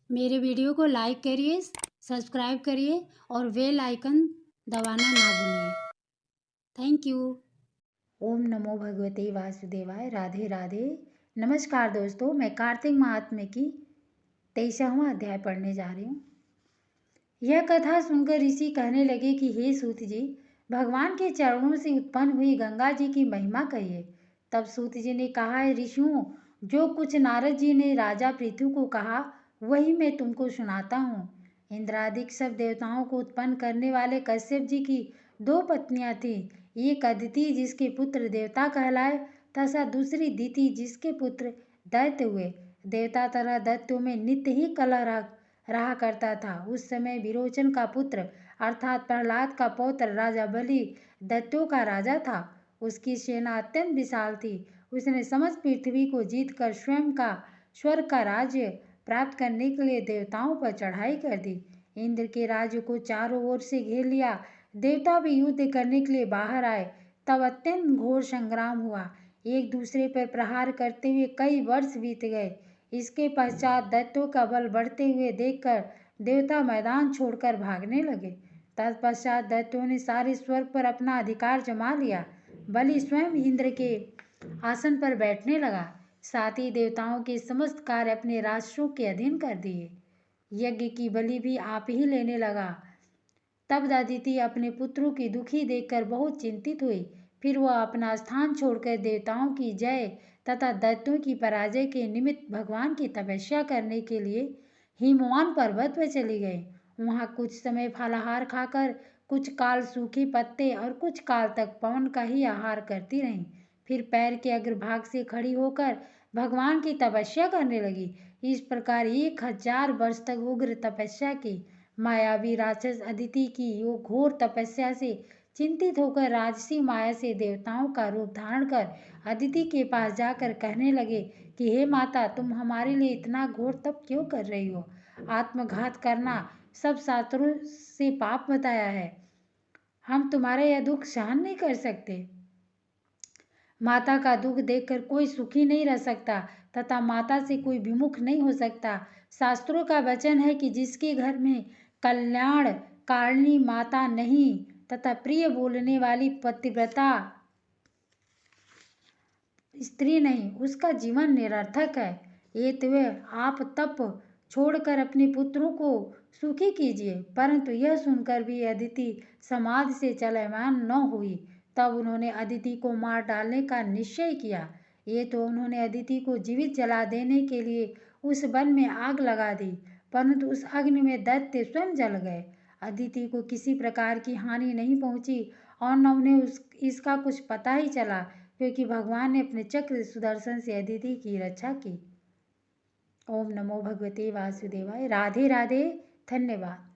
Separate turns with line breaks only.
मेरे वीडियो को लाइक करिए, सब्सक्राइब करिए और बेल आइकन दबाना ना भूलिए। Thank you.
ओम नमो भगवते वासुदेवाय। राधे राधे। नमस्कार दोस्तों, मैं कार्तिक महात्म्य की 23वां अध्याय पढ़ने जा रही हूँ। यह कथा सुनकर ऋषि कहने लगे कि हे सूत जी, भगवान के चरणों से उत्पन्न हुई गंगा जी की महिमा कहिए। तब सूत जी ने कहा, है ऋषियों, जो कुछ नारद जी ने राजा पृथु को कहा वही मैं तुमको सुनाता हूँ। इंद्रादिक सब देवताओं को उत्पन्न करने वाले कश्यप जी की 2 पत्नियां थीं। एक अदिति जिसके पुत्र देवता कहलाए तथा दूसरी दिति जिसके पुत्र दैत्य हुए। देवता तरह दैत्यों में नित्य ही कलह रहा करता था। उस समय विरोचन का पुत्र अर्थात प्रहलाद का पौत्र राजा बलि दैत्यों का राजा था। उसकी सेना अत्यंत विशाल थी। उसने समस्त पृथ्वी को जीतकर स्वयं का स्वर्ग का राज्य प्राप्त करने के लिए देवताओं पर चढ़ाई कर दी। इंद्र के राज्य को चारों ओर से घेर लिया। देवता भी युद्ध करने के लिए बाहर आए। तब अत्यंत घोर संग्राम हुआ। एक दूसरे पर प्रहार करते हुए कई वर्ष बीत गए। इसके पश्चात दैत्यों का बल बढ़ते हुए देखकर देवता मैदान छोड़कर भागने लगे। तत्पश्चात दैत्यों ने सारे स्वर्ग पर अपना अधिकार जमा लिया। बलि स्वयं इंद्र के आसन पर बैठने लगा। साथ ही देवताओं के समस्त कार्य अपने राष्ट्रों के अधीन कर दिए। यज्ञ की बलि भी आप ही लेने लगा। तब अदिति अपने पुत्रों की दुखी देखकर बहुत चिंतित हुई। फिर वह अपना स्थान छोड़कर देवताओं की जय तथा दैत्यों की पराजय के निमित्त भगवान की तपस्या करने के लिए हिमवान पर्वत पर चली गई। वहाँ कुछ समय फलाहार खाकर कुछ काल सूखे पत्ते और कुछ काल तक पवन का ही आहार करती रहीं। फिर पैर के अग्रभाग से खड़ी होकर भगवान की तपस्या करने लगी। इस प्रकार 1000 वर्ष तक उग्र तपस्या की। मायावी राक्षस अदिति की यो घोर तपस्या से चिंतित होकर राजसी माया से देवताओं का रूप धारण कर अदिति के पास जाकर कहने लगे कि हे माता, तुम हमारे लिए इतना घोर तप क्यों कर रही हो? आत्मघात करना सब शास्त्रों से पाप बताया है। हम तुम्हारा यह दुख सहन नहीं कर सकते। माता का दुख देखकर कोई सुखी नहीं रह सकता तथा माता से कोई विमुख नहीं हो सकता। शास्त्रों का वचन है कि जिसके घर में कल्याण कारिणी माता नहीं तथा प्रिय बोलने वाली पतिव्रता स्त्री नहीं, उसका जीवन निरर्थक है। ये तो आप तप छोड़कर अपने पुत्रों को सुखी कीजिए। परंतु यह सुनकर भी अदिति समाधि से चलयमान न हुई। तब उन्होंने अदिति को मार डालने का निश्चय किया। ये तो उन्होंने अदिति को जीवित जला देने के लिए उस वन में आग लगा दी, परंतु उस अग्नि में दैत्य स्वयं जल गए। अदिति को किसी प्रकार की हानि नहीं पहुंची और न उन्हें इसका कुछ पता ही चला, क्योंकि भगवान ने अपने चक्र सुदर्शन से अदिति की रक्षा की। ओम नमो भगवते वासुदेवाय। राधे राधे। धन्यवाद।